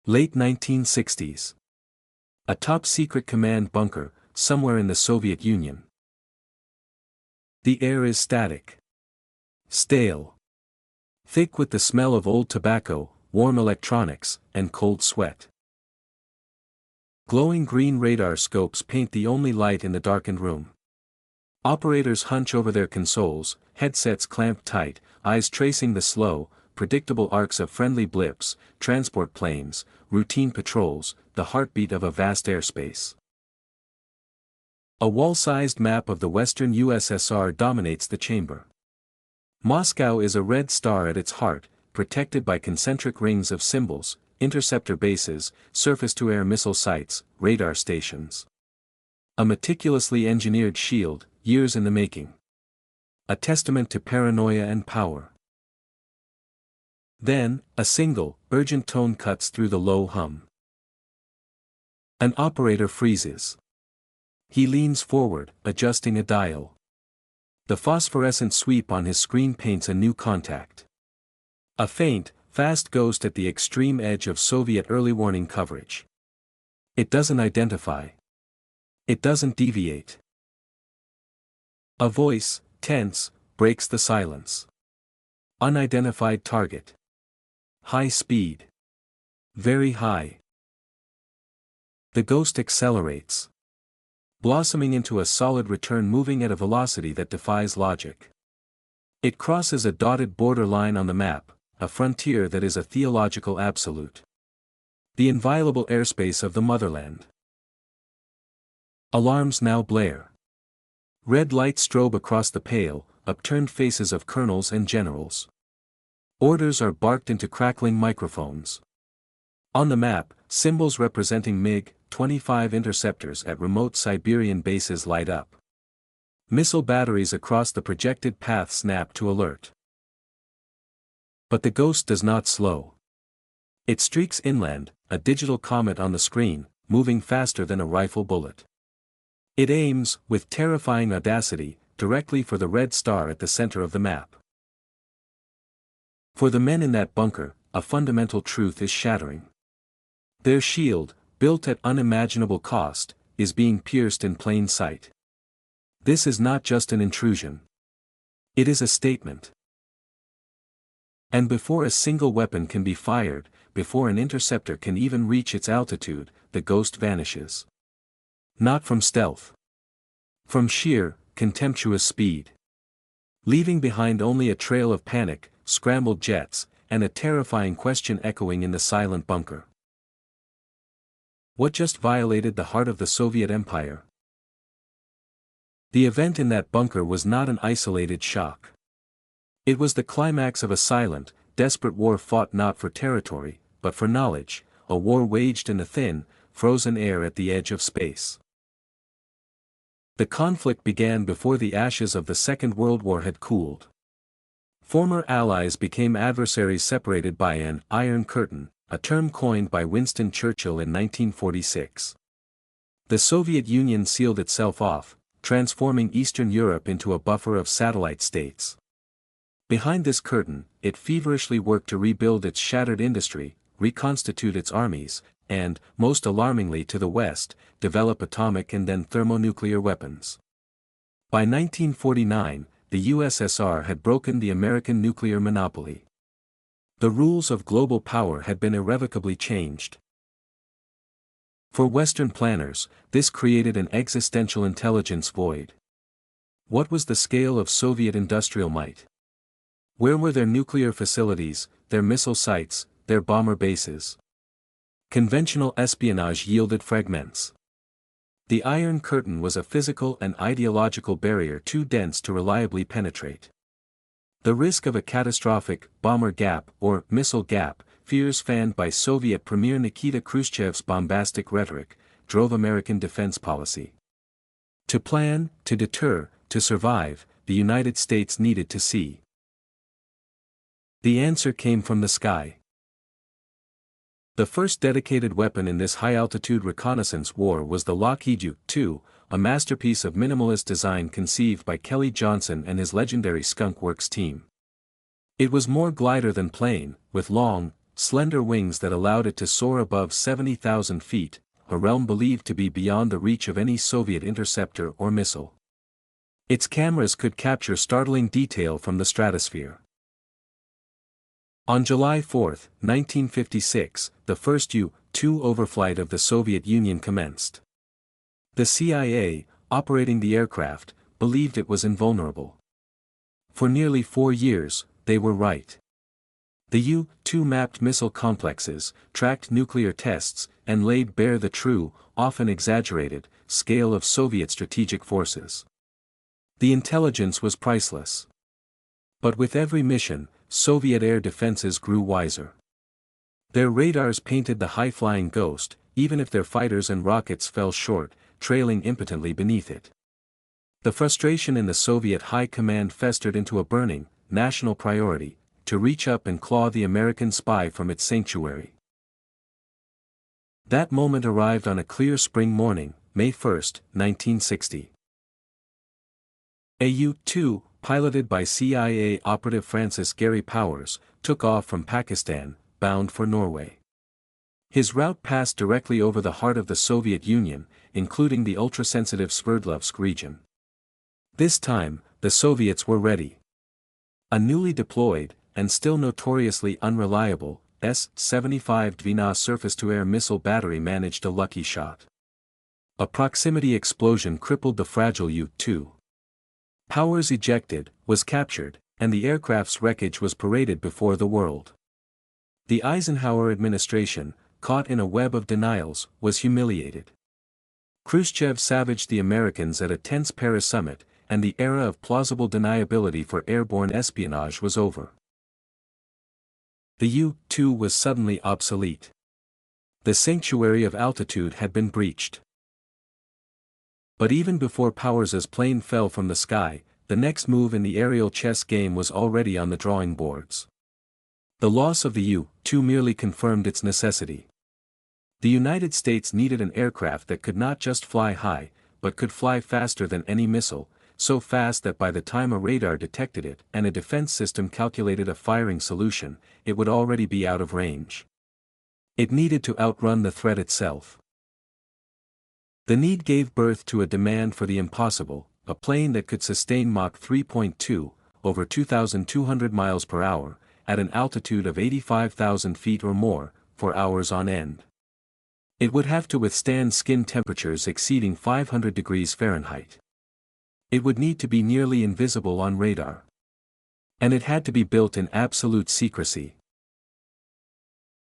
Late 1960s. A top-secret command bunker, somewhere in the Soviet Union. The air is static. Stale. Thick with the smell of old tobacco, warm electronics, and cold sweat. Glowing green radar scopes paint the only light in the darkened room. Operators hunch over their consoles, headsets clamped tight, eyes tracing the slow, predictable arcs of friendly blips, transport planes, routine patrols, the heartbeat of a vast airspace. A wall-sized map of the western USSR dominates the chamber. Moscow is a red star at its heart, protected by concentric rings of symbols, interceptor bases, surface-to-air missile sites, radar stations. A meticulously engineered shield, years in the making. A testament to paranoia and power. Then, a single, urgent tone cuts through the low hum. An operator freezes. He leans forward, adjusting a dial. The phosphorescent sweep on his screen paints a new contact. A faint, fast ghost at the extreme edge of Soviet early warning coverage. It doesn't identify. It doesn't deviate. A voice, tense, breaks the silence. Unidentified target. High speed. Very high. The ghost accelerates. Blossoming into a solid return moving at a velocity that defies logic. It crosses a dotted border line on the map, a frontier that is a theological absolute. The inviolable airspace of the motherland. Alarms now blare. Red lights strobe across the pale, upturned faces of colonels and generals. Orders are barked into crackling microphones. On the map, symbols representing MiG-25 interceptors at remote Siberian bases light up. Missile batteries across the projected path snap to alert. But the ghost does not slow. It streaks inland, a digital comet on the screen, moving faster than a rifle bullet. It aims, with terrifying audacity, directly for the red star at the center of the map. For the men in that bunker, a fundamental truth is shattering. Their shield, built at unimaginable cost, is being pierced in plain sight. This is not just an intrusion. It is a statement. And before a single weapon can be fired, before an interceptor can even reach its altitude, the ghost vanishes. Not from stealth. From sheer, contemptuous speed. Leaving behind only a trail of panic, scrambled jets, and a terrifying question echoing in the silent bunker. What just violated the heart of the Soviet Empire? The event in that bunker was not an isolated shock. It was the climax of a silent, desperate war fought not for territory, but for knowledge, a war waged in the thin, frozen air at the edge of space. The conflict began before the ashes of the Second World War had cooled. Former allies became adversaries separated by an Iron Curtain, a term coined by Winston Churchill in 1946. The Soviet Union sealed itself off, transforming Eastern Europe into a buffer of satellite states. Behind this curtain, it feverishly worked to rebuild its shattered industry, reconstitute its armies, and, most alarmingly to the West, develop atomic and then thermonuclear weapons. By 1949, the USSR had broken the American nuclear monopoly. The rules of global power had been irrevocably changed. For Western planners, this created an existential intelligence void. What was the scale of Soviet industrial might? Where were their nuclear facilities, their missile sites, their bomber bases? Conventional espionage yielded fragments. The Iron Curtain was a physical and ideological barrier too dense to reliably penetrate. The risk of a catastrophic bomber gap or missile gap, fears fanned by Soviet Premier Nikita Khrushchev's bombastic rhetoric, drove American defense policy. To plan, to deter, to survive, the United States needed to see. The answer came from the sky. The first dedicated weapon in this high-altitude reconnaissance war was the Lockheed SR-71, a masterpiece of minimalist design conceived by Kelly Johnson and his legendary Skunk Works team. It was more glider than plane, with long, slender wings that allowed it to soar above 70,000 feet, a realm believed to be beyond the reach of any Soviet interceptor or missile. Its cameras could capture startling detail from the stratosphere. On July 4, 1956, the first U-2 overflight of the Soviet Union commenced. The CIA, operating the aircraft, believed it was invulnerable. For nearly 4 years, they were right. The U-2 mapped missile complexes, tracked nuclear tests, and laid bare the true, often exaggerated, scale of Soviet strategic forces. The intelligence was priceless. But with every mission, Soviet air defenses grew wiser. Their radars painted the high-flying ghost, even if their fighters and rockets fell short, trailing impotently beneath it. The frustration in the Soviet high command festered into a burning, national priority, to reach up and claw the American spy from its sanctuary. That moment arrived on a clear spring morning, May 1, 1960. A U-2, piloted by CIA operative Francis Gary Powers, took off from Pakistan, bound for Norway. His route passed directly over the heart of the Soviet Union, including the ultra-sensitive Sverdlovsk region. This time, the Soviets were ready. A newly deployed, and still notoriously unreliable, S-75 Dvina surface-to-air missile battery managed a lucky shot. A proximity explosion crippled the fragile U-2. Powers ejected, was captured, and the aircraft's wreckage was paraded before the world. The Eisenhower administration, caught in a web of denials, was humiliated. Khrushchev savaged the Americans at a tense Paris summit, and the era of plausible deniability for airborne espionage was over. The U-2 was suddenly obsolete. The sanctuary of altitude had been breached. But even before Powers' plane fell from the sky, the next move in the aerial chess game was already on the drawing boards. The loss of the U-2 merely confirmed its necessity. The United States needed an aircraft that could not just fly high, but could fly faster than any missile, so fast that by the time a radar detected it and a defense system calculated a firing solution, it would already be out of range. It needed to outrun the threat itself. The need gave birth to a demand for the impossible, a plane that could sustain Mach 3.2, over 2,200 miles per hour, at an altitude of 85,000 feet or more, for hours on end. It would have to withstand skin temperatures exceeding 500 degrees Fahrenheit. It would need to be nearly invisible on radar. And it had to be built in absolute secrecy.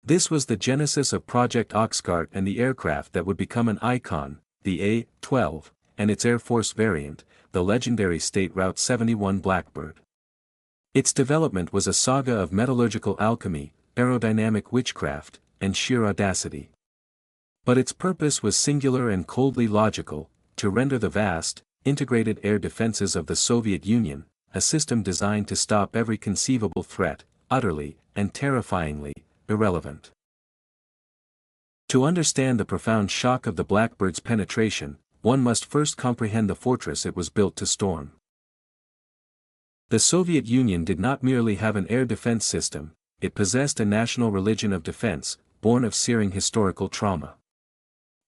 This was the genesis of Project Oxcart and the aircraft that would become an icon, the A-12, and its Air Force variant, the legendary State Route 71 Blackbird. Its development was a saga of metallurgical alchemy, aerodynamic witchcraft, and sheer audacity. But its purpose was singular and coldly logical, to render the vast, integrated air defenses of the Soviet Union, a system designed to stop every conceivable threat, utterly, and terrifyingly, irrelevant. To understand the profound shock of the Blackbird's penetration, one must first comprehend the fortress it was built to storm. The Soviet Union did not merely have an air defense system, it possessed a national religion of defense, born of searing historical trauma.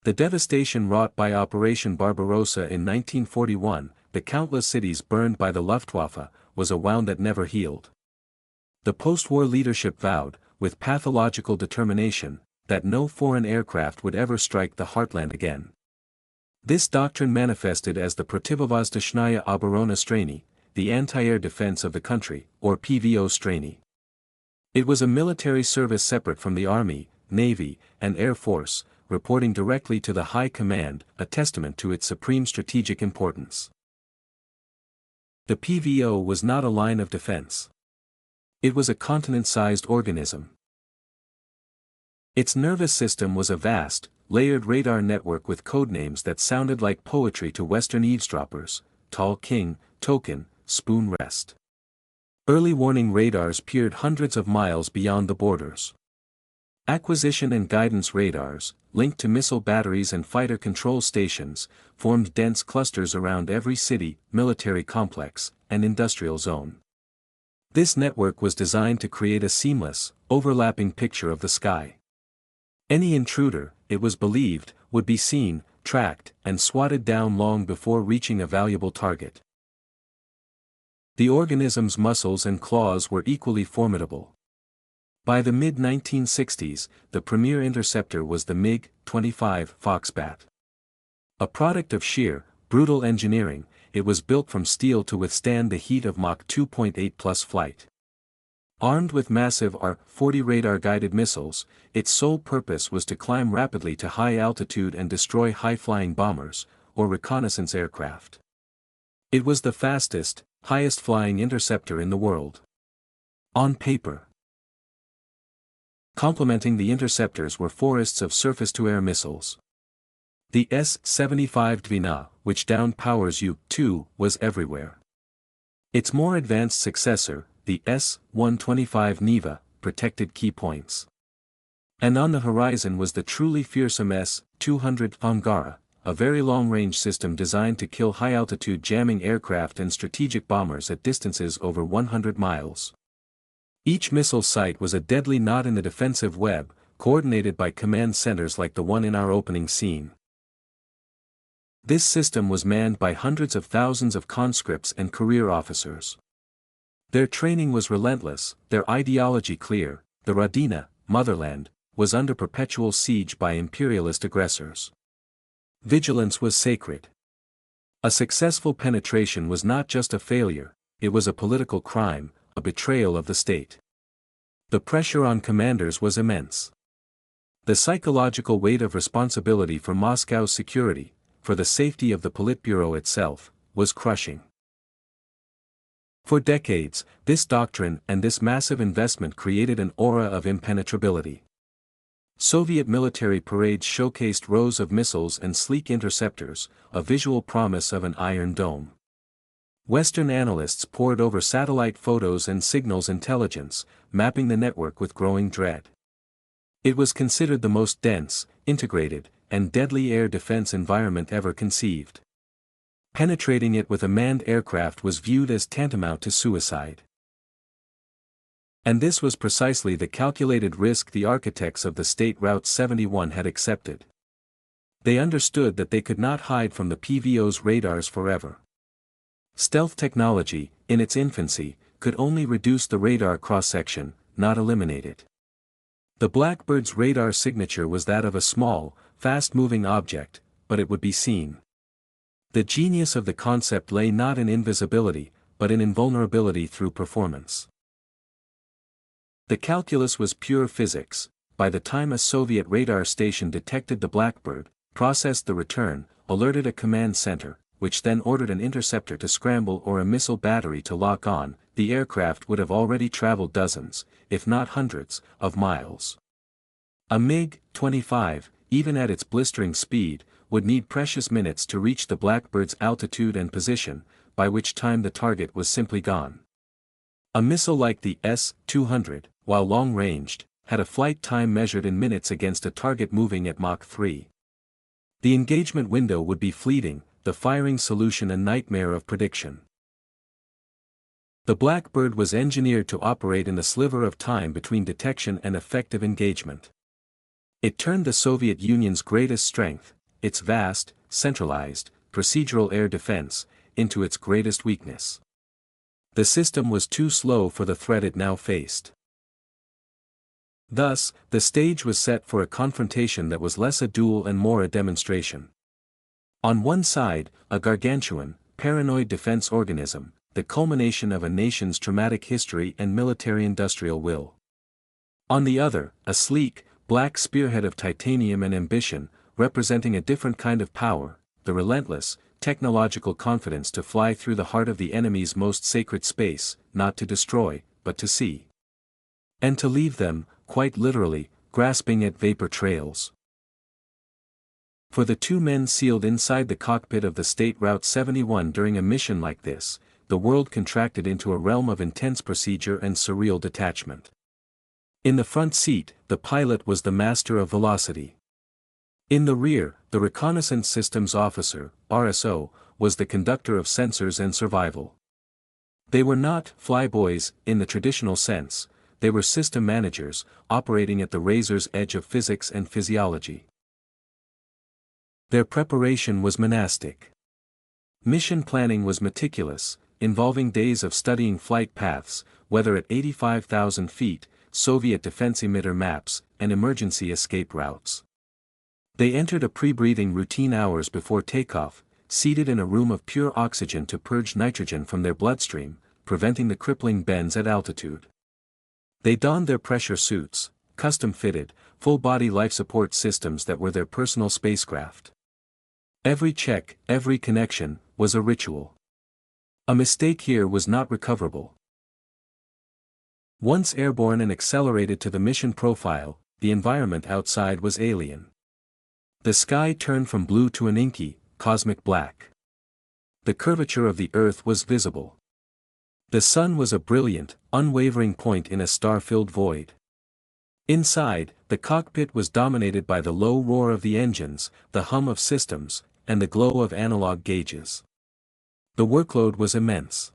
The devastation wrought by Operation Barbarossa in 1941, the countless cities burned by the Luftwaffe, was a wound that never healed. The post-war leadership vowed, with pathological determination, that no foreign aircraft would ever strike the heartland again. This doctrine manifested as the Protivovozdushnaya obrona Strany, the anti-air defense of the country, or PVO Strany. It was a military service separate from the Army, Navy, and Air Force, reporting directly to the High Command, a testament to its supreme strategic importance. The PVO was not a line of defense. It was a continent-sized organism. Its nervous system was a vast, layered radar network with codenames that sounded like poetry to Western eavesdroppers: Tall King, Token, Spoon Rest. Early warning radars peered hundreds of miles beyond the borders. Acquisition and guidance radars, linked to missile batteries and fighter control stations, formed dense clusters around every city, military complex, and industrial zone. This network was designed to create a seamless, overlapping picture of the sky. Any intruder, it was believed, would be seen, tracked, and swatted down long before reaching a valuable target. The organism's muscles and claws were equally formidable. By the mid-1960s, the premier interceptor was the MiG-25 Foxbat. A product of sheer, brutal engineering, it was built from steel to withstand the heat of Mach 2.8+ flight. Armed with massive R-40 radar-guided missiles, its sole purpose was to climb rapidly to high altitude and destroy high-flying bombers, or reconnaissance aircraft. It was the fastest, highest-flying interceptor in the world. On paper. Complementing the interceptors were forests of surface-to-air missiles. The S-75 Dvina, which downed powers U-2, was everywhere. Its more advanced successor, the S-125 Neva, protected key points. And on the horizon was the truly fearsome S-200 Angara, a very long-range system designed to kill high-altitude jamming aircraft and strategic bombers at distances over 100 miles. Each missile site was a deadly knot in the defensive web, coordinated by command centers like the one in our opening scene. This system was manned by hundreds of thousands of conscripts and career officers. Their training was relentless, their ideology clear. The Rodina, motherland, was under perpetual siege by imperialist aggressors. Vigilance was sacred. A successful penetration was not just a failure, it was a political crime, a betrayal of the state. The pressure on commanders was immense. The psychological weight of responsibility for Moscow's security, for the safety of the Politburo itself, was crushing. For decades, this doctrine and this massive investment created an aura of impenetrability. Soviet military parades showcased rows of missiles and sleek interceptors, a visual promise of an iron dome. Western analysts pored over satellite photos and signals intelligence, mapping the network with growing dread. It was considered the most dense, integrated, and deadly air defense environment ever conceived. Penetrating it with a manned aircraft was viewed as tantamount to suicide. And this was precisely the calculated risk the architects of the State Route 71 had accepted. They understood that they could not hide from the PVO's radars forever. Stealth technology, in its infancy, could only reduce the radar cross-section, not eliminate it. The Blackbird's radar signature was that of a small, fast-moving object, but it would be seen. The genius of the concept lay not in invisibility, but in invulnerability through performance. The calculus was pure physics. By the time a Soviet radar station detected the Blackbird, processed the return, alerted a command center, which then ordered an interceptor to scramble or a missile battery to lock on, the aircraft would have already traveled dozens, if not hundreds, of miles. A MiG-25, even at its blistering speed, would need precious minutes to reach the Blackbird's altitude and position, by which time the target was simply gone. A missile like the S-200, while long-ranged, had a flight time measured in minutes against a target moving at Mach 3. The engagement window would be fleeting, the firing solution a nightmare of prediction. The Blackbird was engineered to operate in the sliver of time between detection and effective engagement. It turned the Soviet Union's greatest strength, its vast, centralized, procedural air defense, into its greatest weakness. The system was too slow for the threat it now faced. Thus, the stage was set for a confrontation that was less a duel and more a demonstration. On one side, a gargantuan, paranoid defense organism, the culmination of a nation's traumatic history and military-industrial will. On the other, a sleek, black spearhead of titanium and ambition, representing a different kind of power, the relentless, technological confidence to fly through the heart of the enemy's most sacred space, not to destroy, but to see. And to leave them, quite literally, grasping at vapor trails. For the two men sealed inside the cockpit of the State Route 71 during a mission like this, the world contracted into a realm of intense procedure and surreal detachment. In the front seat, the pilot was the master of velocity. In the rear, the reconnaissance systems officer, RSO, was the conductor of sensors and survival. They were not flyboys in the traditional sense, they were system managers, operating at the razor's edge of physics and physiology. Their preparation was monastic. Mission planning was meticulous, involving days of studying flight paths, weather at 85,000 feet, Soviet defense emitter maps, and emergency escape routes. They entered a pre-breathing routine hours before takeoff, seated in a room of pure oxygen to purge nitrogen from their bloodstream, preventing the crippling bends at altitude. They donned their pressure suits, custom-fitted, full-body life support systems that were their personal spacecraft. Every check, every connection, was a ritual. A mistake here was not recoverable. Once airborne and accelerated to the mission profile, the environment outside was alien. The sky turned from blue to an inky, cosmic black. The curvature of the Earth was visible. The sun was a brilliant, unwavering point in a star-filled void. Inside, the cockpit was dominated by the low roar of the engines, the hum of systems, and the glow of analog gauges. The workload was immense.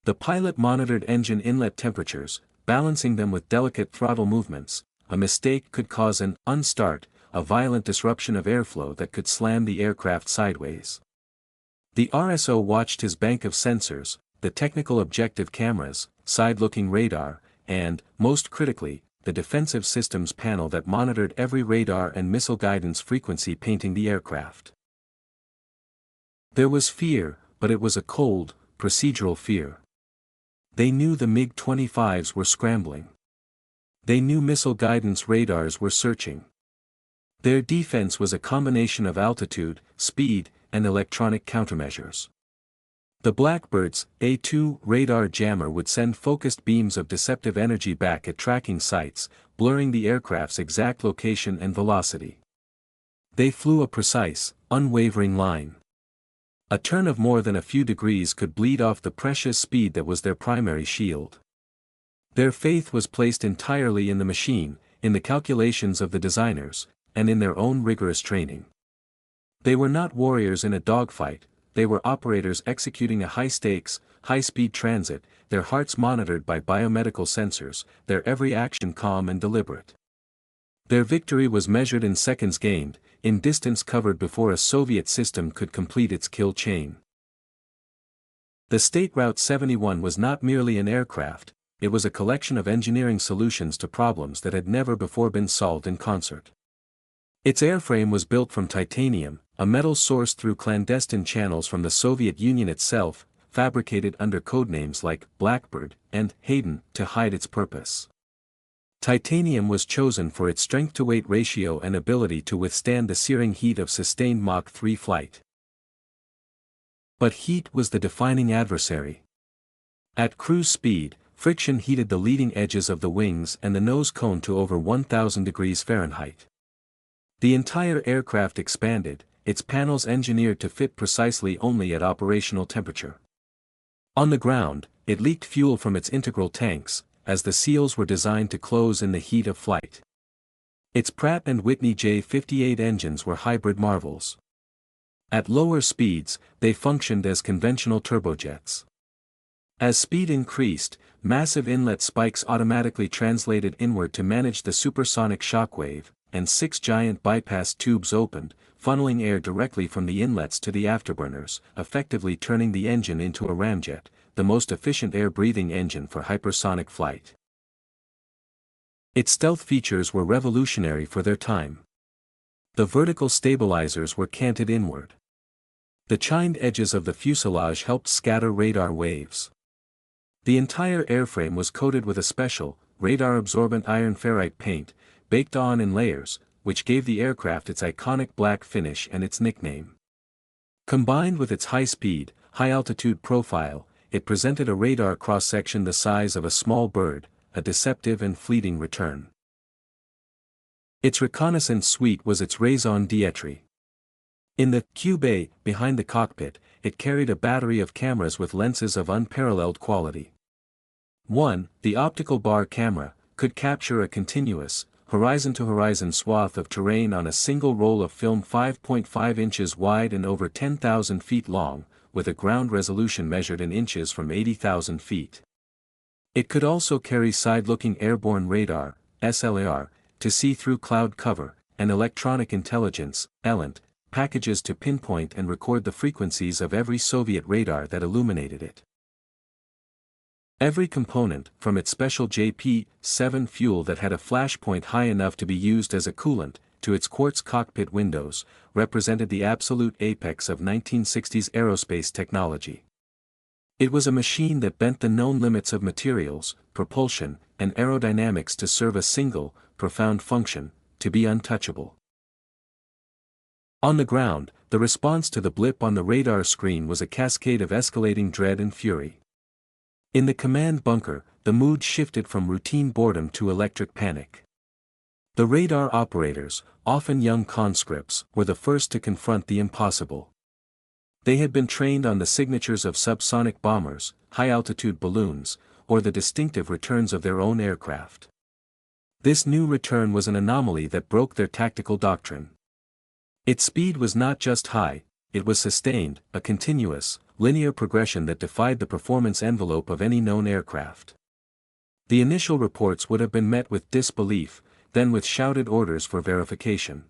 The pilot monitored engine inlet temperatures, balancing them with delicate throttle movements. A mistake could cause an unstart, a violent disruption of airflow that could slam the aircraft sideways. The RSO watched his bank of sensors, the technical objective cameras, side-looking radar, and, most critically, the defensive systems panel that monitored every radar and missile guidance frequency painting the aircraft. There was fear, but it was a cold, procedural fear. They knew the MiG-25s were scrambling. They knew missile guidance radars were searching. Their defense was a combination of altitude, speed, and electronic countermeasures. The Blackbird's A2 radar jammer would send focused beams of deceptive energy back at tracking sites, blurring the aircraft's exact location and velocity. They flew a precise, unwavering line. A turn of more than a few degrees could bleed off the precious speed that was their primary shield. Their faith was placed entirely in the machine, in the calculations of the designers, and in their own rigorous training. They were not warriors in a dogfight, they were operators executing a high-stakes, high-speed transit, their hearts monitored by biomedical sensors, their every action calm and deliberate. Their victory was measured in seconds gained, in distance covered before a Soviet system could complete its kill chain. The State Route 71 was not merely an aircraft, it was a collection of engineering solutions to problems that had never before been solved in concert. Its airframe was built from titanium, a metal sourced through clandestine channels from the Soviet Union itself, fabricated under codenames like Blackbird and Hayden to hide its purpose. Titanium was chosen for its strength-to-weight ratio and ability to withstand the searing heat of sustained Mach 3 flight. But heat was the defining adversary. At cruise speed, friction heated the leading edges of the wings and the nose cone to over 1,000 degrees Fahrenheit. The entire aircraft expanded, its panels engineered to fit precisely only at operational temperature. On the ground, it leaked fuel from its integral tanks, as the seals were designed to close in the heat of flight. Its Pratt & Whitney J58 engines were hybrid marvels. At lower speeds, they functioned as conventional turbojets. As speed increased, massive inlet spikes automatically translated inward to manage the supersonic shockwave, and 6 giant bypass tubes opened, funneling air directly from the inlets to the afterburners, effectively turning the engine into a ramjet, the most efficient air-breathing engine for hypersonic flight. Its stealth features were revolutionary for their time. The vertical stabilizers were canted inward. The chined edges of the fuselage helped scatter radar waves. The entire airframe was coated with a special, radar-absorbent iron ferrite paint, baked on in layers, which gave the aircraft its iconic black finish and its nickname. Combined with its high-speed, high-altitude profile, it presented a radar cross-section the size of a small bird, a deceptive and fleeting return. Its reconnaissance suite was its raison d'etre. In the Q bay, behind the cockpit, it carried a battery of cameras with lenses of unparalleled quality. 1. The optical bar camera could capture a continuous, horizon-to-horizon swath of terrain on a single roll of film 5.5 inches wide and over 10,000 feet long, with a ground resolution measured in inches from 80,000 feet. It could also carry side-looking airborne radar, SLAR, to see through cloud cover, and electronic intelligence, ELINT, packages to pinpoint and record the frequencies of every Soviet radar that illuminated it. Every component, from its special JP-7 fuel that had a flashpoint high enough to be used as a coolant, to its quartz cockpit windows, represented the absolute apex of 1960s aerospace technology. It was a machine that bent the known limits of materials, propulsion, and aerodynamics to serve a single, profound function: to be untouchable. On the ground, the response to the blip on the radar screen was a cascade of escalating dread and fury. In the command bunker, the mood shifted from routine boredom to electric panic. The radar operators, often young conscripts, were the first to confront the impossible. They had been trained on the signatures of subsonic bombers, high-altitude balloons, or the distinctive returns of their own aircraft. This new return was an anomaly that broke their tactical doctrine. Its speed was not just high, it was sustained, a continuous, linear progression that defied the performance envelope of any known aircraft. The initial reports would have been met with disbelief, then with shouted orders for verification.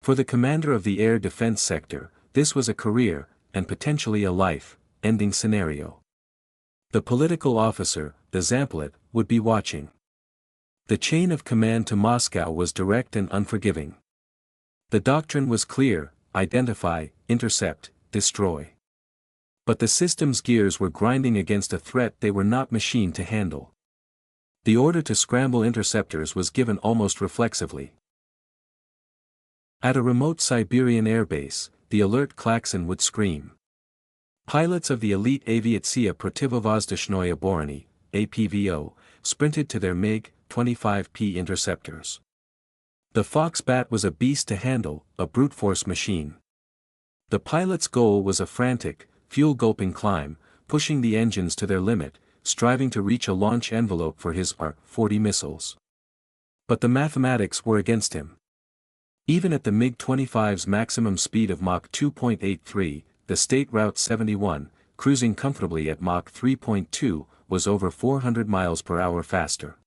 For the commander of the air defense sector, this was a career, and potentially a life-ending scenario. The political officer, the Zamplet, would be watching. The chain of command to Moscow was direct and unforgiving. The doctrine was clear: identify, intercept, destroy. But the system's gears were grinding against a threat they were not machined to handle. The order to scramble interceptors was given almost reflexively. At a remote Siberian airbase, the alert klaxon would scream. Pilots of the elite Aviatsiya Protivovozdeshnoye Oborony, APVO, sprinted to their MiG-25P interceptors. The Foxbat was a beast to handle, a brute-force machine. The pilot's goal was a frantic, fuel-gulping climb, pushing the engines to their limit, striving to reach a launch envelope for his R-40 missiles. But the mathematics were against him. Even at the MiG-25's maximum speed of Mach 2.83, the State Route 71, cruising comfortably at Mach 3.2, was over 400 miles per hour faster.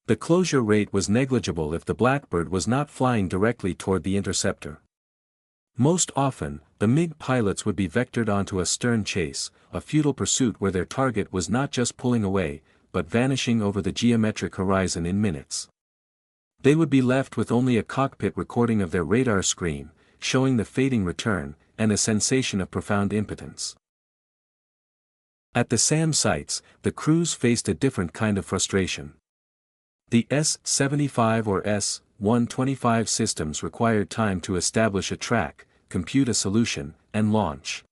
The closure rate was negligible if the Blackbird was not flying directly toward the interceptor. Most often, the MiG pilots would be vectored onto a stern chase, a futile pursuit where their target was not just pulling away, but vanishing over the geometric horizon in minutes. They would be left with only a cockpit recording of their radar screen, showing the fading return, and a sensation of profound impotence. At the SAM sites, the crews faced a different kind of frustration. The S-75 or S-125 systems required time to establish a track, compute a solution, and launch.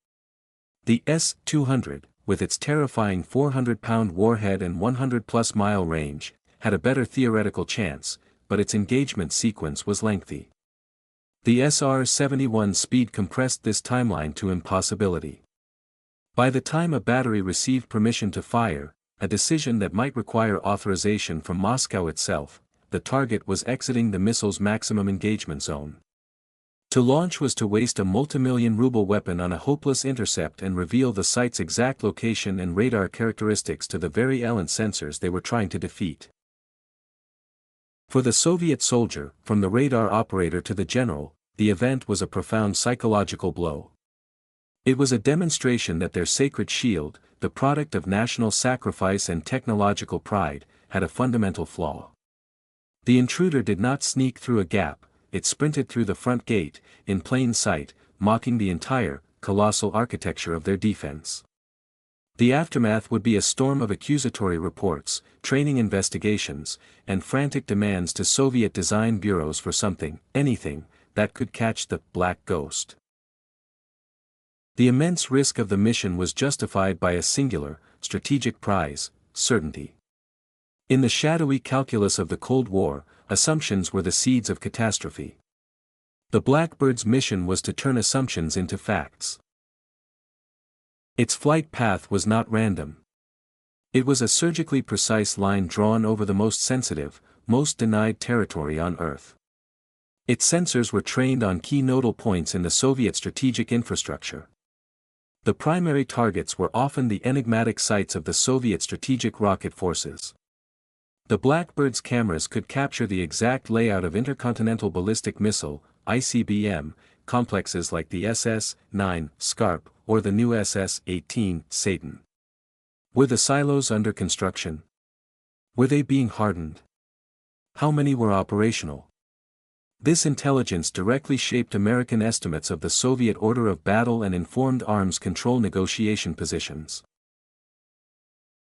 The S-200, with its terrifying 400-pound warhead and 100-plus mile range, had a better theoretical chance, but its engagement sequence was lengthy. The SR-71 speed compressed this timeline to impossibility. By the time a battery received permission to fire, a decision that might require authorization from Moscow itself, the target was exiting the missile's maximum engagement zone. To launch was to waste a multimillion-ruble weapon on a hopeless intercept and reveal the site's exact location and radar characteristics to the very ELINT sensors they were trying to defeat. For the Soviet soldier, from the radar operator to the general, the event was a profound psychological blow. It was a demonstration that their sacred shield, the product of national sacrifice and technological pride, had a fundamental flaw. The intruder did not sneak through a gap, it sprinted through the front gate, in plain sight, mocking the entire, colossal architecture of their defense. The aftermath would be a storm of accusatory reports, training investigations, and frantic demands to Soviet design bureaus for something, anything, that could catch the black ghost. The immense risk of the mission was justified by a singular, strategic prize: certainty. In the shadowy calculus of the Cold War, assumptions were the seeds of catastrophe. The Blackbird's mission was to turn assumptions into facts. Its flight path was not random. It was a surgically precise line drawn over the most sensitive, most denied territory on Earth. Its sensors were trained on key nodal points in the Soviet strategic infrastructure. The primary targets were often the enigmatic sites of the Soviet strategic rocket forces. The Blackbird's cameras could capture the exact layout of intercontinental ballistic missile, ICBM, complexes like the SS-9 Scarp or the new SS-18 Satan. Were the silos under construction? Were they being hardened? How many were operational? This intelligence directly shaped American estimates of the Soviet order of battle and informed arms control negotiation positions.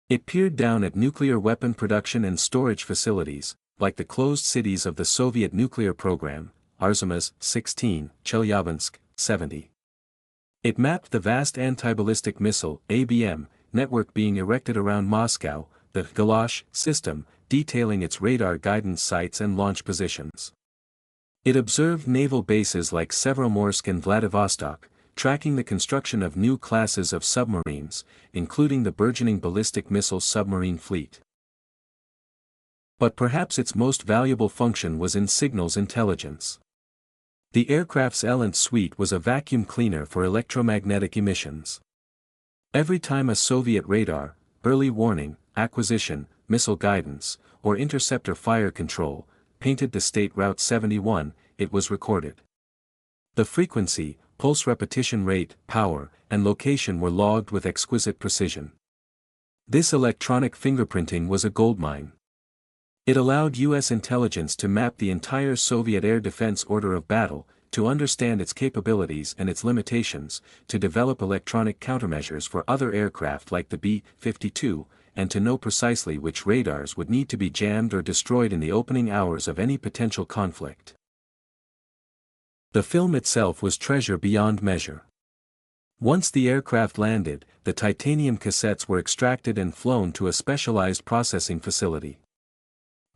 It peered down at nuclear weapon production and storage facilities, like the closed cities of the Soviet nuclear program, Artemis 16, Chelyabinsk 70. It mapped the vast anti-ballistic missile (ABM) network being erected around Moscow, the Galosh system, detailing its radar guidance sites and launch positions. It observed naval bases like Severomorsk and Vladivostok, tracking the construction of new classes of submarines, including the burgeoning ballistic missile submarine fleet. But perhaps its most valuable function was in signals intelligence. The aircraft's Elant suite was a vacuum cleaner for electromagnetic emissions. Every time a Soviet radar, early warning, acquisition, missile guidance, or interceptor fire control, painted the state Route 71, it was recorded. The frequency, pulse repetition rate, power, and location were logged with exquisite precision. This electronic fingerprinting was a goldmine. It allowed U.S. intelligence to map the entire Soviet air defense order of battle, to understand its capabilities and its limitations, to develop electronic countermeasures for other aircraft like the B-52, and to know precisely which radars would need to be jammed or destroyed in the opening hours of any potential conflict. The film itself was treasure beyond measure. Once the aircraft landed, the titanium cassettes were extracted and flown to a specialized processing facility.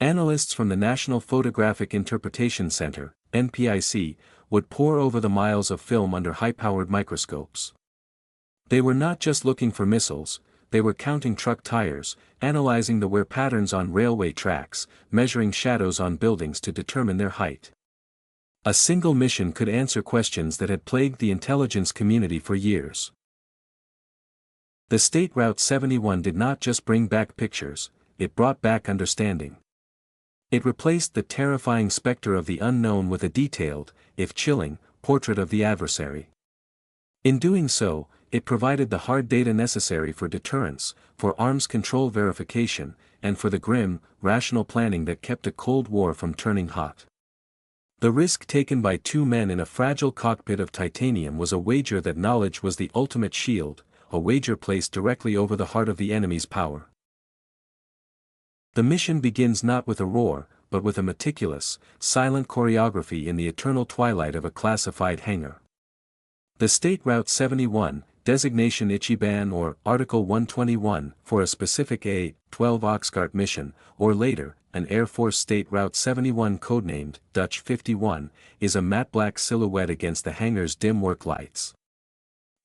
Analysts from the National Photographic Interpretation Center, NPIC, would pore over the miles of film under high-powered microscopes. They were not just looking for missiles, they were counting truck tires, analyzing the wear patterns on railway tracks, measuring shadows on buildings to determine their height. A single mission could answer questions that had plagued the intelligence community for years. The State Route 71 did not just bring back pictures, it brought back understanding. It replaced the terrifying specter of the unknown with a detailed, if chilling, portrait of the adversary. In doing so, it provided the hard data necessary for deterrence, for arms control verification, and for the grim, rational planning that kept a Cold War from turning hot. The risk taken by two men in a fragile cockpit of titanium was a wager that knowledge was the ultimate shield, a wager placed directly over the heart of the enemy's power. The mission begins not with a roar, but with a meticulous, silent choreography in the eternal twilight of a classified hangar. The State Route 71, designation Ichiban or Article 121 for a specific A-12 Oxcart mission, or later, an Air Force State Route 71 codenamed Dutch 51, is a matte black silhouette against the hangar's dim work lights.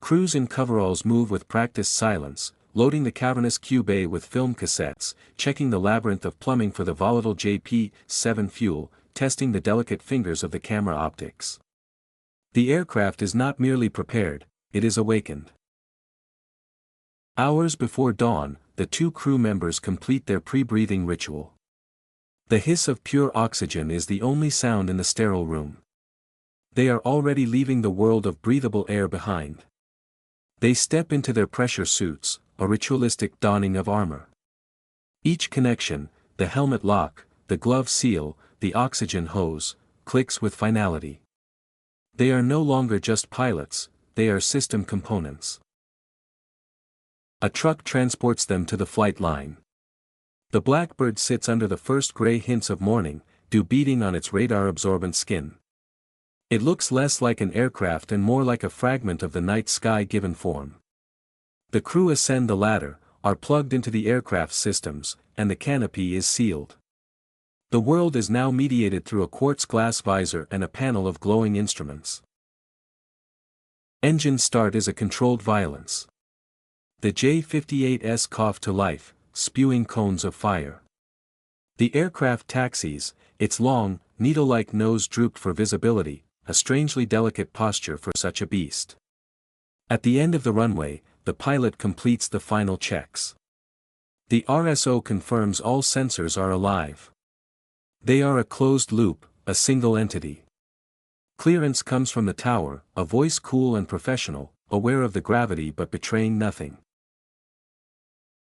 Crews in coveralls move with practiced silence, loading the cavernous Q-bay with film cassettes, checking the labyrinth of plumbing for the volatile JP-7 fuel, testing the delicate fingers of the camera optics. The aircraft is not merely prepared, it is awakened. Hours before dawn, the two crew members complete their pre-breathing ritual. The hiss of pure oxygen is the only sound in the sterile room. They are already leaving the world of breathable air behind. They step into their pressure suits, a ritualistic donning of armor. Each connection, the helmet lock, the glove seal, the oxygen hose, clicks with finality. They are no longer just pilots, they are system components. A truck transports them to the flight line. The Blackbird sits under the first gray hints of morning, dew beating on its radar-absorbent skin. It looks less like an aircraft and more like a fragment of the night sky given form. The crew ascend the ladder, are plugged into the aircraft's systems, and the canopy is sealed. The world is now mediated through a quartz glass visor and a panel of glowing instruments. Engine start is a controlled violence. The J-58S cough to life, spewing cones of fire. The aircraft taxis, its long, needle-like nose drooped for visibility, a strangely delicate posture for such a beast. At the end of the runway, the pilot completes the final checks. The RSO confirms all sensors are alive. They are a closed loop, a single entity. Clearance comes from the tower, a voice cool and professional, aware of the gravity but betraying nothing.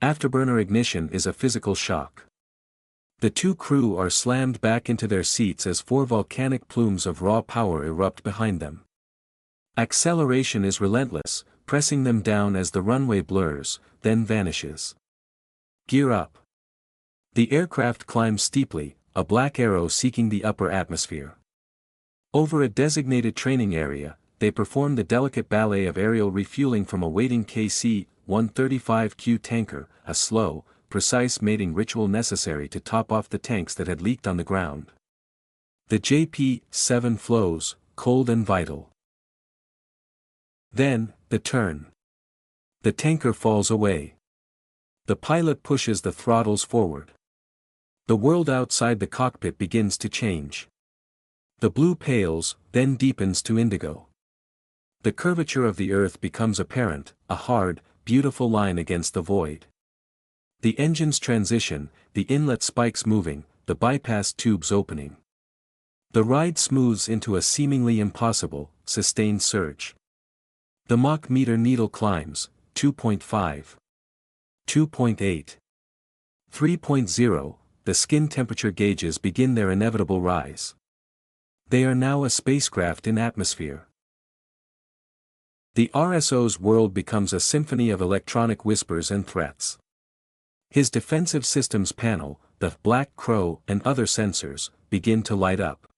Afterburner ignition is a physical shock. The two crew are slammed back into their seats as four volcanic plumes of raw power erupt behind them. Acceleration is relentless, pressing them down as the runway blurs, then vanishes. Gear up. The aircraft climbs steeply, a black arrow seeking the upper atmosphere. Over a designated training area, they perform the delicate ballet of aerial refueling from a waiting KC-135Q tanker, a slow, precise mating ritual necessary to top off the tanks that had leaked on the ground. The JP-7 flows, cold and vital. Then, the turn. The tanker falls away. The pilot pushes the throttles forward. The world outside the cockpit begins to change. The blue pales, then deepens to indigo. The curvature of the Earth becomes apparent, a hard, beautiful line against the void. The engines transition, the inlet spikes moving, the bypass tubes opening. The ride smooths into a seemingly impossible, sustained surge. The Mach meter needle climbs, 2.5. 2.8. 3.0, the skin temperature gauges begin their inevitable rise. They are now a spacecraft in atmosphere. The RSO's world becomes a symphony of electronic whispers and threats. His defensive systems panel, the Black Crow and other sensors, begin to light up.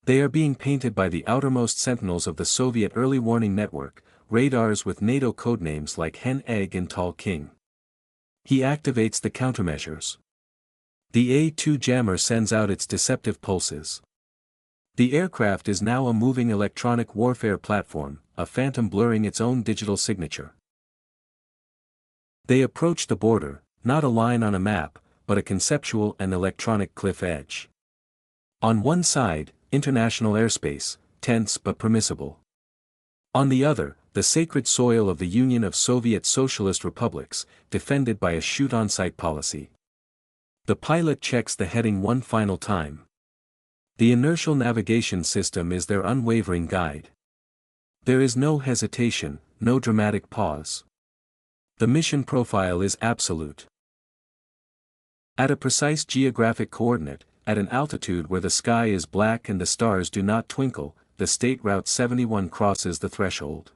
They are being painted by the outermost sentinels of the Soviet early warning network, radars with NATO codenames like Hen Egg and Tall King. He activates the countermeasures. The A-2 jammer sends out its deceptive pulses. The aircraft is now a moving electronic warfare platform, a phantom blurring its own digital signature. They approach the border, not a line on a map, but a conceptual and electronic cliff edge. On one side, international airspace, tense but permissible. On the other, the sacred soil of the Union of Soviet Socialist Republics, defended by a shoot-on-sight policy. The pilot checks the heading one final time. The inertial navigation system is their unwavering guide. There is no hesitation, no dramatic pause. The mission profile is absolute. At a precise geographic coordinate, at an altitude where the sky is black and the stars do not twinkle, the State Route 71 crosses the threshold.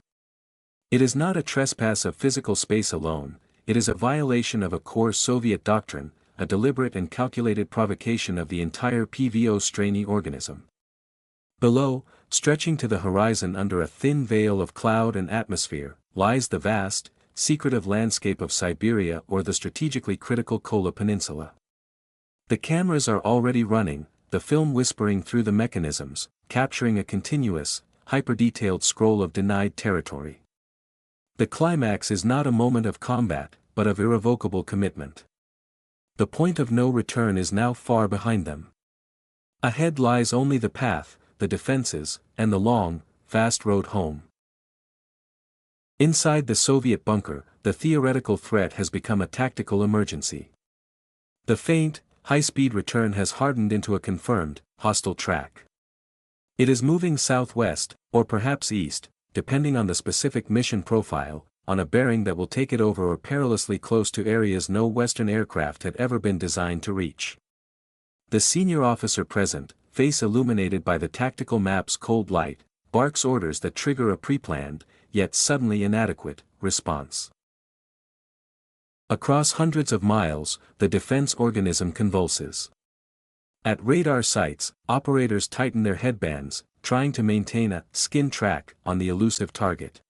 It is not a trespass of physical space alone, it is a violation of a core Soviet doctrine, a deliberate and calculated provocation of the entire PVO-Strany organism. Below, stretching to the horizon under a thin veil of cloud and atmosphere, lies the vast, secretive landscape of Siberia or the strategically critical Kola Peninsula. The cameras are already running, the film whispering through the mechanisms, capturing a continuous, hyper-detailed scroll of denied territory. The climax is not a moment of combat, but of irrevocable commitment. The point of no return is now far behind them. Ahead lies only the path, the defenses, and the long, fast road home. Inside the Soviet bunker, the theoretical threat has become a tactical emergency. The faint, high-speed return has hardened into a confirmed, hostile track. It is moving southwest, or perhaps east, depending on the specific mission profile, on a bearing that will take it over or perilously close to areas no Western aircraft had ever been designed to reach. The senior officer present, face illuminated by the tactical map's cold light, barks orders that trigger a pre-planned, yet suddenly inadequate, response. Across hundreds of miles, the defense organism convulses. At radar sites, operators tighten their headbands, trying to maintain a skin track on the elusive target.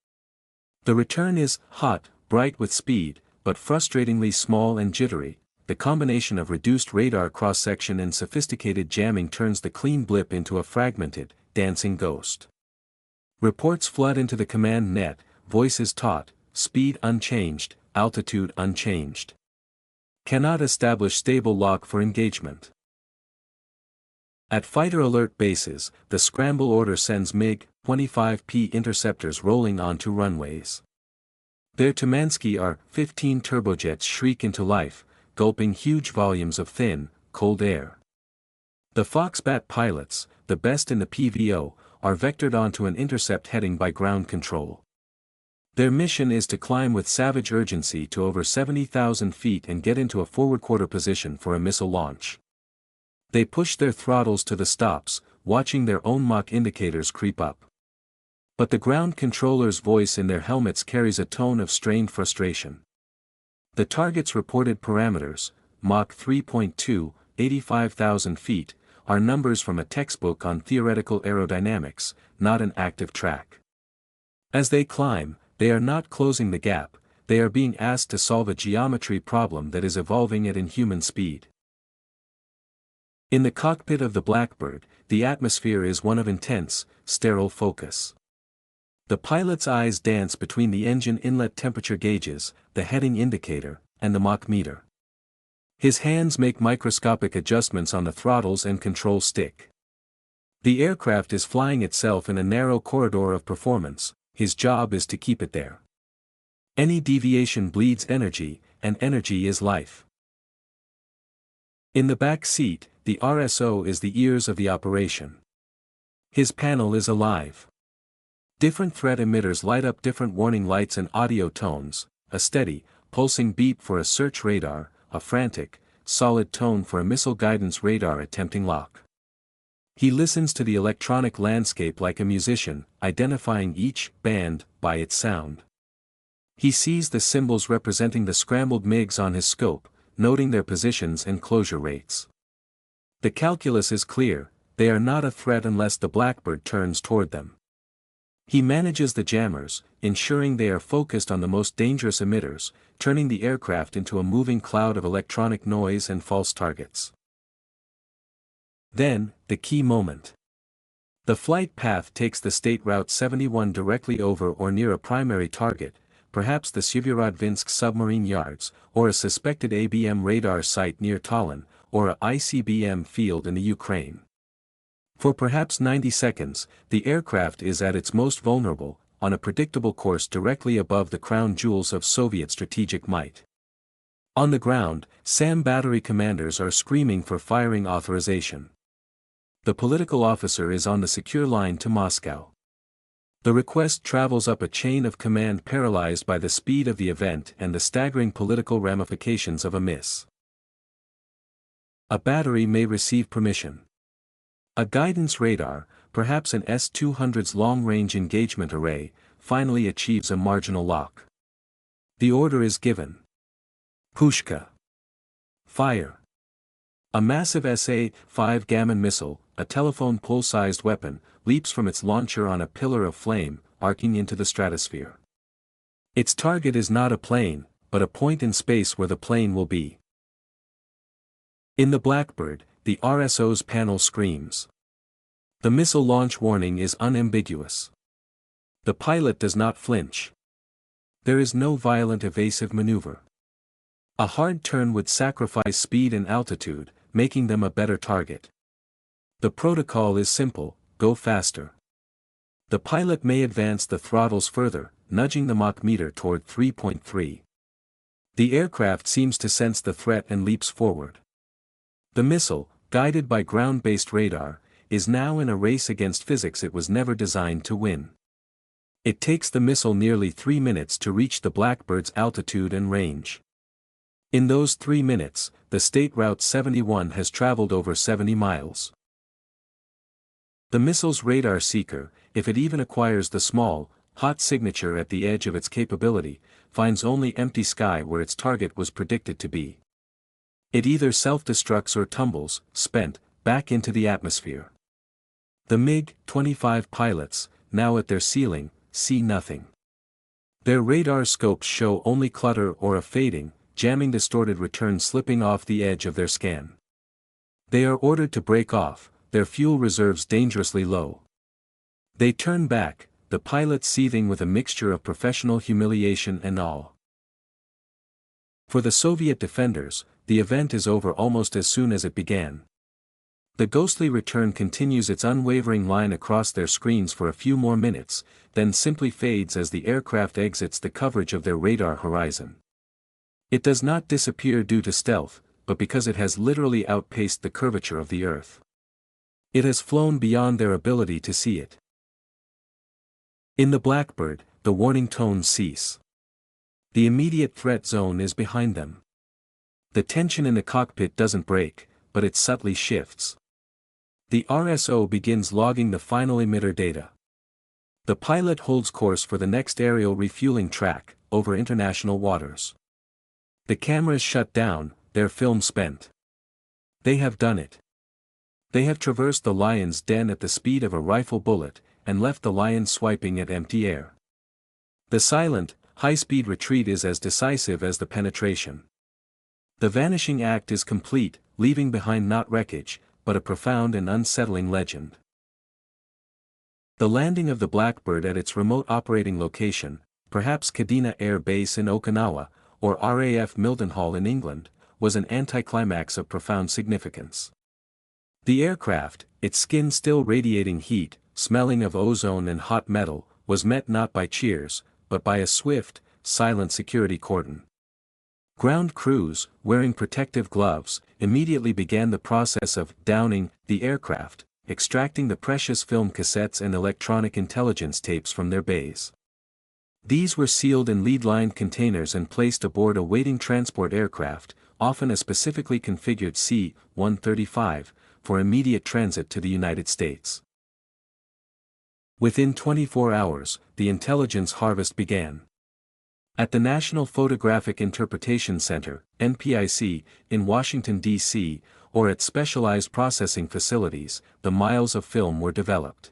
The return is hot, bright with speed, but frustratingly small and jittery. The combination of reduced radar cross-section and sophisticated jamming turns the clean blip into a fragmented, dancing ghost. Reports flood into the command net, voices taut, speed unchanged, altitude unchanged. Cannot establish stable lock for engagement. At fighter alert bases, the scramble order sends MiG, 25P interceptors rolling onto runways. Their Tumansky R-15 turbojets shriek into life, gulping huge volumes of thin, cold air. The Foxbat pilots, the best in the PVO, are vectored onto an intercept heading by ground control. Their mission is to climb with savage urgency to over 70,000 feet and get into a forward quarter position for a missile launch. They push their throttles to the stops, watching their own Mach indicators creep up. But the ground controller's voice in their helmets carries a tone of strained frustration. The target's reported parameters, Mach 3.2, 85,000 feet, are numbers from a textbook on theoretical aerodynamics, not an active track. As they climb, they are not closing the gap, they are being asked to solve a geometry problem that is evolving at inhuman speed. In the cockpit of the Blackbird, the atmosphere is one of intense, sterile focus. The pilot's eyes dance between the engine inlet temperature gauges, the heading indicator, and the Mach meter. His hands make microscopic adjustments on the throttles and control stick. The aircraft is flying itself in a narrow corridor of performance, his job is to keep it there. Any deviation bleeds energy, and energy is life. In the back seat, the RSO is the ears of the operation. His panel is alive. Different threat emitters light up different warning lights and audio tones, a steady, pulsing beep for a search radar, a frantic, solid tone for a missile guidance radar attempting lock. He listens to the electronic landscape like a musician, identifying each band by its sound. He sees the symbols representing the scrambled MiGs on his scope, noting their positions and closure rates. The calculus is clear, they are not a threat unless the Blackbird turns toward them. He manages the jammers, ensuring they are focused on the most dangerous emitters, turning the aircraft into a moving cloud of electronic noise and false targets. Then, the key moment. The flight path takes the State Route 71 directly over or near a primary target, perhaps the Syeverodvinsk submarine yards, or a suspected ABM radar site near Tallinn, or a ICBM field in the Ukraine. For perhaps 90 seconds, the aircraft is at its most vulnerable, on a predictable course directly above the crown jewels of Soviet strategic might. On the ground, SAM battery commanders are screaming for firing authorization. The political officer is on the secure line to Moscow. The request travels up a chain of command paralyzed by the speed of the event and the staggering political ramifications of a miss. A battery may receive permission. A guidance radar, perhaps an S-200's long-range engagement array, finally achieves a marginal lock. The order is given. Pushka. Fire. A massive SA-5 Gammon missile, a telephone pole-sized weapon, leaps from its launcher on a pillar of flame, arcing into the stratosphere. Its target is not a plane, but a point in space where the plane will be. In the Blackbird, the RSO's panel screams. The missile launch warning is unambiguous. The pilot does not flinch. There is no violent evasive maneuver. A hard turn would sacrifice speed and altitude, making them a better target. The protocol is simple: go faster. The pilot may advance the throttles further, nudging the Mach meter toward 3.3. The aircraft seems to sense the threat and leaps forward. The missile, guided by ground-based radar, is now in a race against physics it was never designed to win. It takes the missile nearly 3 minutes to reach the Blackbird's altitude and range. In those 3 minutes, the State Route 71 has traveled over 70 miles. The missile's radar seeker, if it even acquires the small, hot signature at the edge of its capability, finds only empty sky where its target was predicted to be. It either self-destructs or tumbles, spent, back into the atmosphere. The MiG-25 pilots, now at their ceiling, see nothing. Their radar scopes show only clutter or a fading, jamming distorted return slipping off the edge of their scan. They are ordered to break off, their fuel reserves dangerously low. They turn back, the pilots seething with a mixture of professional humiliation and awe. For the Soviet defenders, the event is over almost as soon as it began. The ghostly return continues its unwavering line across their screens for a few more minutes, then simply fades as the aircraft exits the coverage of their radar horizon. It does not disappear due to stealth, but because it has literally outpaced the curvature of the Earth. It has flown beyond their ability to see it. In the Blackbird, the warning tones cease. The immediate threat zone is behind them. The tension in the cockpit doesn't break, but it subtly shifts. The RSO begins logging the final emitter data. The pilot holds course for the next aerial refueling track, over international waters. The cameras shut down, their film spent. They have done it. They have traversed the lion's den at the speed of a rifle bullet, and left the lion swiping at empty air. The silent, high-speed retreat is as decisive as the penetration. The vanishing act is complete, leaving behind not wreckage, but a profound and unsettling legend. The landing of the Blackbird at its remote operating location, perhaps Kadena Air Base in Okinawa, or RAF Mildenhall in England, was an anticlimax of profound significance. The aircraft, its skin still radiating heat, smelling of ozone and hot metal, was met not by cheers, but by a swift, silent security cordon. Ground crews, wearing protective gloves, immediately began the process of downing the aircraft, extracting the precious film cassettes and electronic intelligence tapes from their bays. These were sealed in lead-lined containers and placed aboard a waiting transport aircraft, often a specifically configured C-135, for immediate transit to the United States. Within 24 hours, the intelligence harvest began. At the National Photographic Interpretation Center, NPIC, in Washington, D.C., or at specialized processing facilities, the miles of film were developed.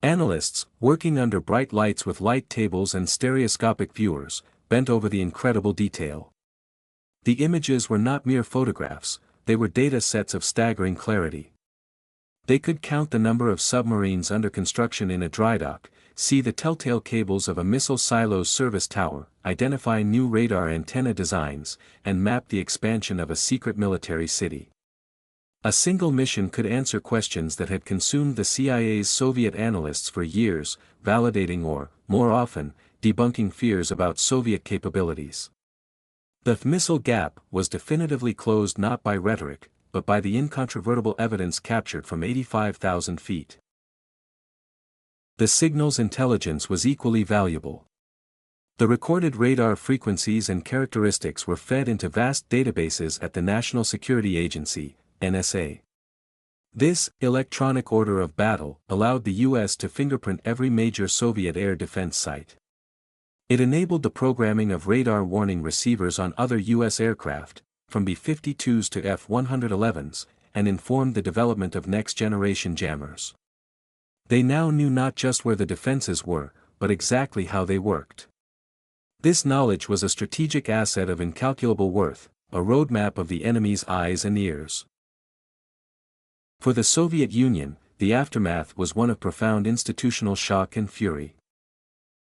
Analysts, working under bright lights with light tables and stereoscopic viewers, bent over the incredible detail. The images were not mere photographs, they were data sets of staggering clarity. They could count the number of submarines under construction in a dry dock, see the telltale cables of a missile silo's service tower, identify new radar antenna designs, and map the expansion of a secret military city. A single mission could answer questions that had consumed the CIA's Soviet analysts for years, validating or, more often, debunking fears about Soviet capabilities. The missile gap was definitively closed not by rhetoric, but by the incontrovertible evidence captured from 85,000 feet. The signal's intelligence was equally valuable. The recorded radar frequencies and characteristics were fed into vast databases at the National Security Agency, NSA. This electronic order of battle allowed the U.S. to fingerprint every major Soviet air defense site. It enabled the programming of radar warning receivers on other U.S. aircraft, from B-52s to F-111s, and informed the development of next-generation jammers. They now knew not just where the defenses were, but exactly how they worked. This knowledge was a strategic asset of incalculable worth, a roadmap of the enemy's eyes and ears. For the Soviet Union, the aftermath was one of profound institutional shock and fury.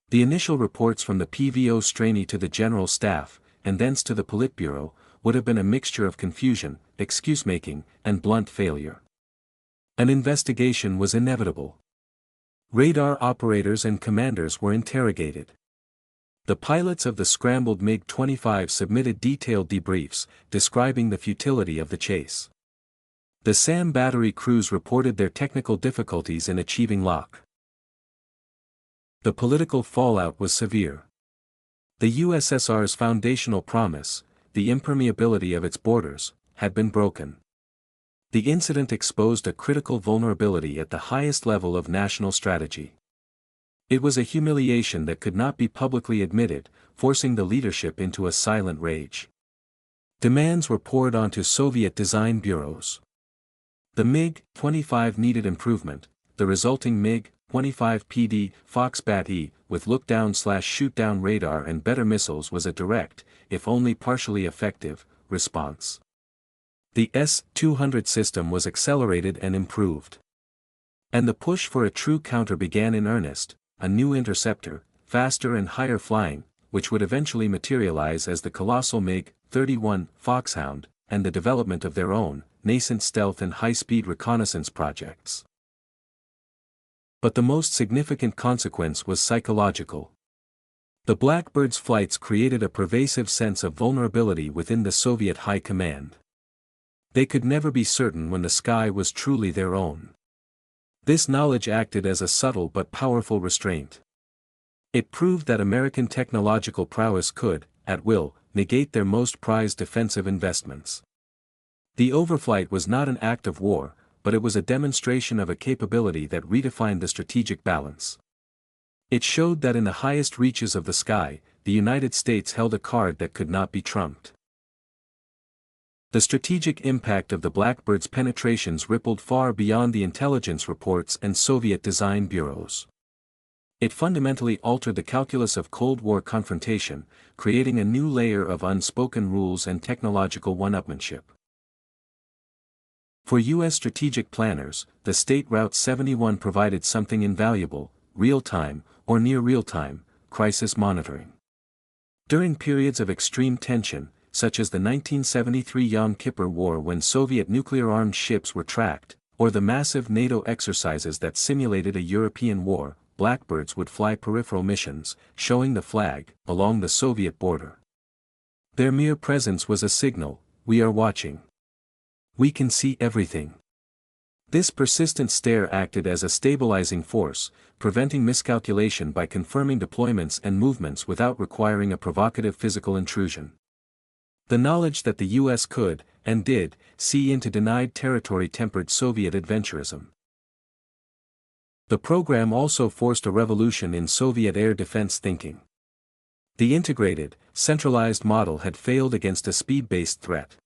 The initial reports from the PVO Strany to the General Staff, and thence to the Politburo, would have been a mixture of confusion, excuse-making, and blunt failure. An investigation was inevitable. Radar operators and commanders were interrogated. The pilots of the scrambled MiG-25 submitted detailed debriefs, describing the futility of the chase. The SAM battery crews reported their technical difficulties in achieving lock. The political fallout was severe. The USSR's foundational promise, the impermeability of its borders, had been broken. The incident exposed a critical vulnerability at the highest level of national strategy. It was a humiliation that could not be publicly admitted, forcing the leadership into a silent rage. Demands were poured onto Soviet design bureaus. The MiG-25 needed improvement, the resulting MiG-25PD Foxbat-E, with look-down/shoot-down radar and better missiles was a direct, if only partially effective, response. The S-200 system was accelerated and improved. And the push for a true counter began in earnest, a new interceptor, faster and higher flying, which would eventually materialize as the colossal MiG-31 Foxhound, and the development of their own, nascent stealth and high-speed reconnaissance projects. But the most significant consequence was psychological. The Blackbird's flights created a pervasive sense of vulnerability within the Soviet high command. They could never be certain when the sky was truly their own. This knowledge acted as a subtle but powerful restraint. It proved that American technological prowess could, at will, negate their most prized defensive investments. The overflight was not an act of war, but it was a demonstration of a capability that redefined the strategic balance. It showed that in the highest reaches of the sky, the United States held a card that could not be trumped. The strategic impact of the Blackbird's penetrations rippled far beyond the intelligence reports and Soviet design bureaus. It fundamentally altered the calculus of Cold War confrontation, creating a new layer of unspoken rules and technological one-upmanship. For U.S. strategic planners, the State Route 71 provided something invaluable: real-time, or near-real-time, crisis monitoring. During periods of extreme tension, such as the 1973 Yom Kippur War when Soviet nuclear-armed ships were tracked, or the massive NATO exercises that simulated a European war, Blackbirds would fly peripheral missions, showing the flag, along the Soviet border. Their mere presence was a signal: we are watching. We can see everything. This persistent stare acted as a stabilizing force, preventing miscalculation by confirming deployments and movements without requiring a provocative physical intrusion. The knowledge that the U.S. could, and did, see into denied territory tempered Soviet adventurism. The program also forced a revolution in Soviet air defense thinking. The integrated, centralized model had failed against a speed-based threat.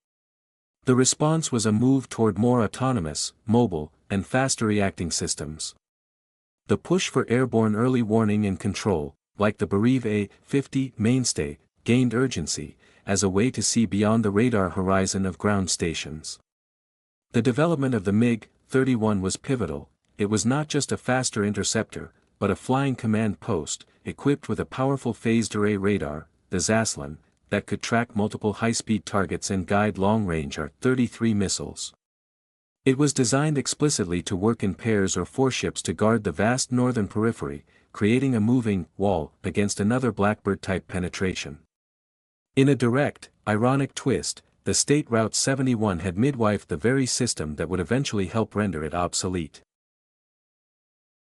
The response was a move toward more autonomous, mobile, and faster reacting systems. The push for airborne early warning and control, like the Berev A-50 mainstay, gained urgency, as a way to see beyond the radar horizon of ground stations. The development of the MiG-31 was pivotal. It was not just a faster interceptor, but a flying command post, equipped with a powerful phased array radar, the Zaslon, that could track multiple high-speed targets and guide long-range AR-33 missiles. It was designed explicitly to work in pairs or four-ships to guard the vast northern periphery, creating a moving wall against another Blackbird-type penetration. In a direct, ironic twist, the State Route 71 had midwifed the very system that would eventually help render it obsolete.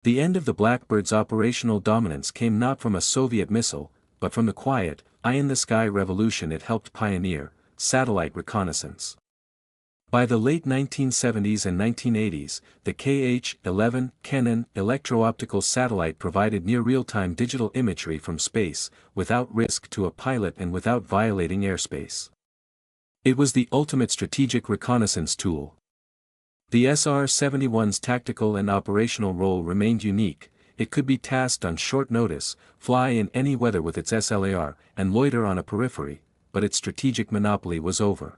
The end of the Blackbird's operational dominance came not from a Soviet missile, but from the quiet, eye-in-the-sky revolution it helped pioneer: satellite reconnaissance. By the late 1970s and 1980s, the KH-11 Kennen electro-optical satellite provided near-real-time digital imagery from space, without risk to a pilot and without violating airspace. It was the ultimate strategic reconnaissance tool. The SR-71's tactical and operational role remained unique. It could be tasked on short notice, fly in any weather with its SLAR, and loiter on a periphery, but its strategic monopoly was over.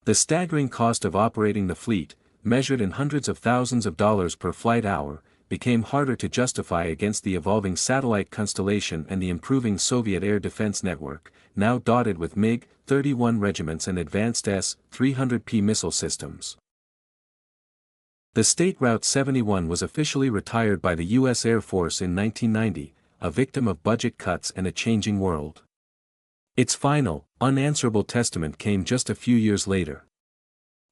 The staggering cost of operating the fleet, measured in hundreds of thousands of dollars per flight hour, became harder to justify against the evolving satellite constellation and the improving Soviet air defense network, now dotted with MiG-31 regiments and advanced S-300P missile systems. The State Route 71 was officially retired by the U.S. Air Force in 1990, a victim of budget cuts and a changing world. Its final, unanswerable testament came just a few years later.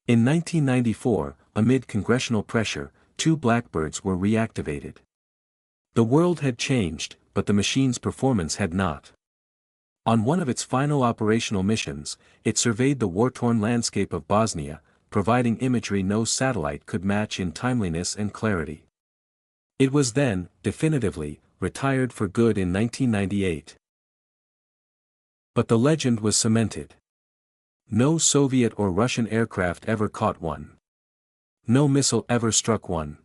In 1994, amid congressional pressure, 2 Blackbirds were reactivated. The world had changed, but the machine's performance had not. On one of its final operational missions, it surveyed the war-torn landscape of Bosnia, providing imagery no satellite could match in timeliness and clarity. It was then, definitively, retired for good in 1998. But the legend was cemented. No Soviet or Russian aircraft ever caught one. No missile ever struck one.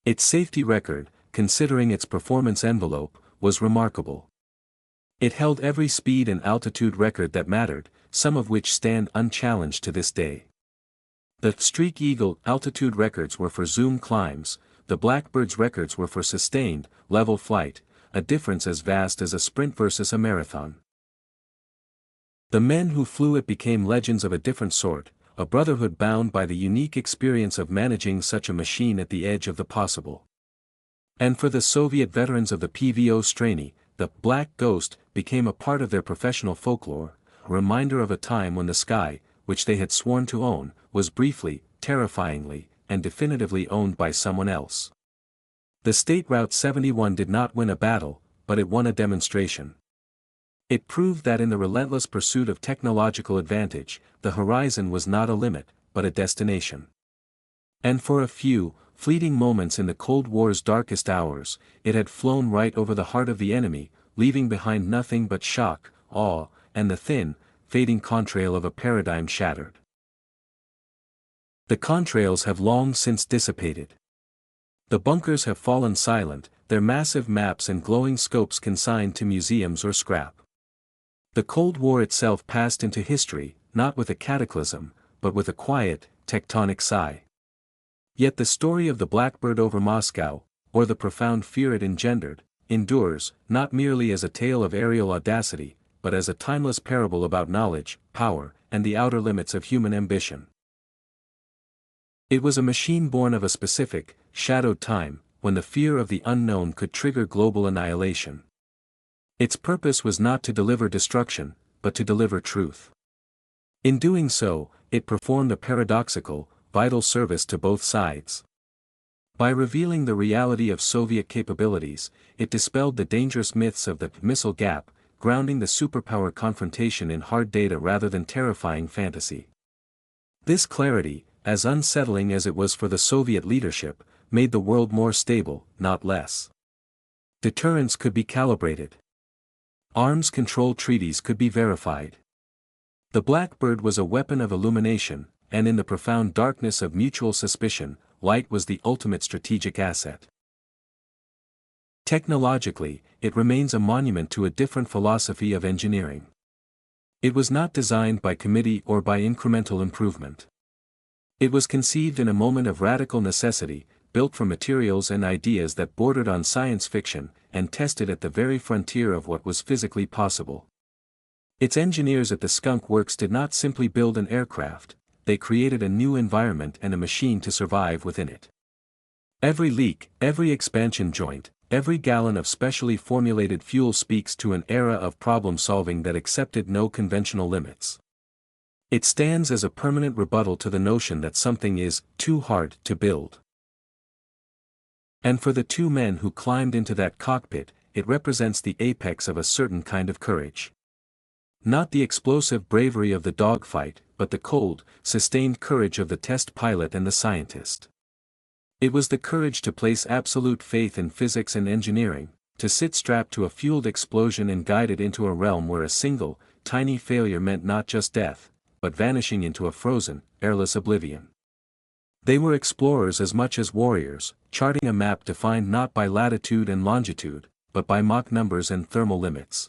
Its safety record, considering its performance envelope, was remarkable. It held every speed and altitude record that mattered, some of which stand unchallenged to this day. The Streak Eagle altitude records were for zoom climbs, the Blackbird's records were for sustained, level flight, a difference as vast as a sprint versus a marathon. The men who flew it became legends of a different sort, a brotherhood bound by the unique experience of managing such a machine at the edge of the possible. And for the Soviet veterans of the PVO Streny, the Black Ghost became a part of their professional folklore, a reminder of a time when the sky, which they had sworn to own, was briefly, terrifyingly, and definitively owned by someone else. The State Route 71 did not win a battle, but it won a demonstration. It proved that in the relentless pursuit of technological advantage, the horizon was not a limit, but a destination. And for a few, fleeting moments in the Cold War's darkest hours, it had flown right over the heart of the enemy, leaving behind nothing but shock, awe, and the thin, fading contrail of a paradigm shattered. The contrails have long since dissipated. The bunkers have fallen silent, their massive maps and glowing scopes consigned to museums or scrap. The Cold War itself passed into history, not with a cataclysm, but with a quiet, tectonic sigh. Yet the story of the Blackbird over Moscow, or the profound fear it engendered, endures, not merely as a tale of aerial audacity, but as a timeless parable about knowledge, power, and the outer limits of human ambition. It was a machine born of a specific, shadowed time, when the fear of the unknown could trigger global annihilation. Its purpose was not to deliver destruction, but to deliver truth. In doing so, it performed a paradoxical, vital service to both sides. By revealing the reality of Soviet capabilities, it dispelled the dangerous myths of the missile gap, grounding the superpower confrontation in hard data rather than terrifying fantasy. This clarity, as unsettling as it was for the Soviet leadership, made the world more stable, not less. Deterrence could be calibrated. Arms control treaties could be verified. The Blackbird was a weapon of illumination, and in the profound darkness of mutual suspicion, light was the ultimate strategic asset. Technologically, it remains a monument to a different philosophy of engineering. It was not designed by committee or by incremental improvement. It was conceived in a moment of radical necessity, built from materials and ideas that bordered on science fiction, and tested at the very frontier of what was physically possible. Its engineers at the Skunk Works did not simply build an aircraft, they created a new environment and a machine to survive within it. Every leak, every expansion joint, every gallon of specially formulated fuel speaks to an era of problem-solving that accepted no conventional limits. It stands as a permanent rebuttal to the notion that something is too hard to build. And for the two men who climbed into that cockpit, it represents the apex of a certain kind of courage. Not the explosive bravery of the dogfight, but the cold, sustained courage of the test pilot and the scientist. It was the courage to place absolute faith in physics and engineering, to sit strapped to a fueled explosion and guide it into a realm where a single, tiny failure meant not just death, but vanishing into a frozen, airless oblivion. They were explorers as much as warriors, charting a map defined not by latitude and longitude, but by Mach numbers and thermal limits.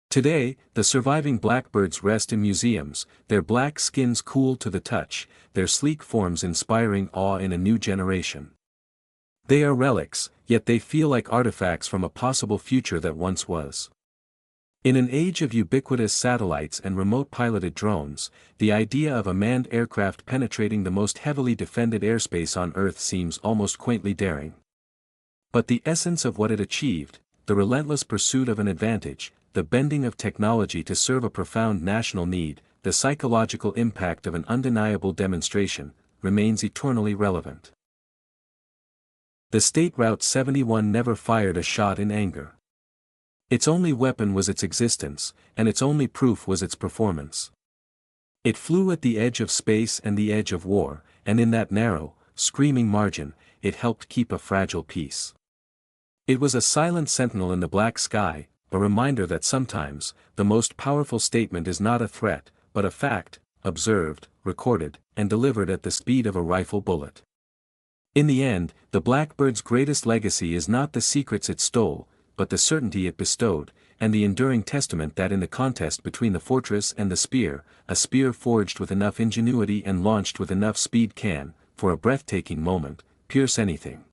Today, the surviving Blackbirds rest in museums, their black skins cool to the touch, their sleek forms inspiring awe in a new generation. They are relics, yet they feel like artifacts from a possible future that once was. In an age of ubiquitous satellites and remote-piloted drones, the idea of a manned aircraft penetrating the most heavily defended airspace on Earth seems almost quaintly daring. But the essence of what it achieved, the relentless pursuit of an advantage, the bending of technology to serve a profound national need, the psychological impact of an undeniable demonstration, remains eternally relevant. The State Route 71 never fired a shot in anger. Its only weapon was its existence, and its only proof was its performance. It flew at the edge of space and the edge of war, and in that narrow, screaming margin, it helped keep a fragile peace. It was a silent sentinel in the black sky, a reminder that sometimes, the most powerful statement is not a threat, but a fact, observed, recorded, and delivered at the speed of a rifle bullet. In the end, the Blackbird's greatest legacy is not the secrets it stole, but the certainty it bestowed, and the enduring testament that in the contest between the fortress and the spear, a spear forged with enough ingenuity and launched with enough speed can, for a breathtaking moment, pierce anything.